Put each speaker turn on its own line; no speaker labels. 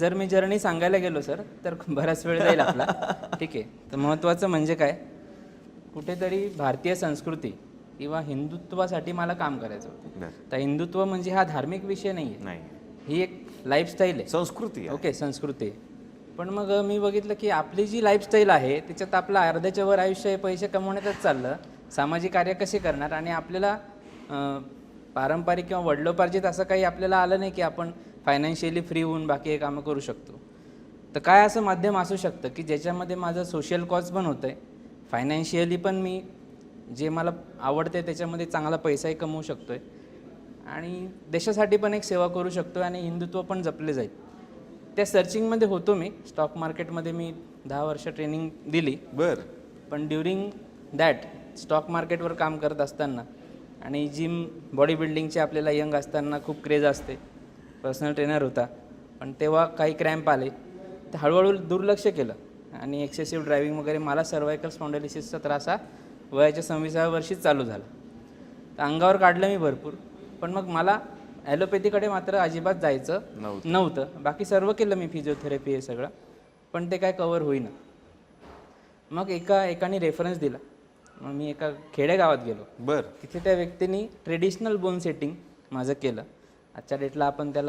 जर मी जर्नी सांगायला गेलो सर तर बराच वेळ जाईल आपला. ठीक आहे. तर महत्त्वाचं म्हणजे काय, कुठेतरी भारतीय संस्कृती किंवा हिंदुत्वासाठी मला काम करायचं होतं. तर हिंदुत्व म्हणजे हा धार्मिक विषय नाही आहे, ही एक लाईफस्टाईल आहे,
संस्कृती आहे.
ओके, संस्कृती आहे. पण मग मी बघितलं की आपली जी लाईफस्टाईल आहे त्याच्यात आपलं अर्ध्याच्या वर आयुष्य आहे पैसे कमवण्यातच चाललं. सामाजिक कार्य कसे करणार, आणि आपल्याला पारंपरिक किंवा वडिलोपार्जित असं काही आपल्याला आलं नाही की आपण फायनान्शियली फ्री होऊन बाकी हे कामं करू शकतो. तर काय असं माध्यम असू शकतं की ज्याच्यामध्ये माझं सोशल कॉज पण होतं आहे, फायनान्शियली पण मी जे मला आवडते त्याच्यामध्ये चांगला पैसाही कमवू शकतो आहे, आणि देशासाठी पण एक सेवा करू शकतो आणि हिंदुत्व पण जपले जाईल. त्या सर्चिंगमध्ये होतो मी. स्टॉक मार्केटमध्ये मी 10 वर्ष ट्रेनिंग दिली.
बरं.
पण ड्युरिंग दॅट स्टॉक मार्केटवर काम करत असताना आणि जिम बॉडी बिल्डिंगचे आपल्याला यंग असताना खूप क्रेज असते, पर्सनल ट्रेनर होता, पण तेव्हा काही क्रॅम्प आले तर हळूहळू दुर्लक्ष केलं आणि एक्सेसिव्ह ड्रायव्हिंग वगैरे. मला सर्वायकल स्पॉन्डिलिसिसचा त्रास हा वयाच्या 26व्या वर्षीच चालू झाला. तर अंगावर काढलं मी भरपूर, पण मग मला ॲलोपॅथीकडे मात्र अजिबात जायचं नव्हतं. बाकी सर्व केलं मी, फिजिओथेरपी हे सगळं, पण ते काय कवर होईना. मग एकाने रेफरन्स दिला. मग मी एका खेडेगावात गेलो.
बरं.
तिथे त्या व्यक्तीने ट्रेडिशनल बोन सेटिंग माझं केलं. आजच्या डेटला आपण त्याला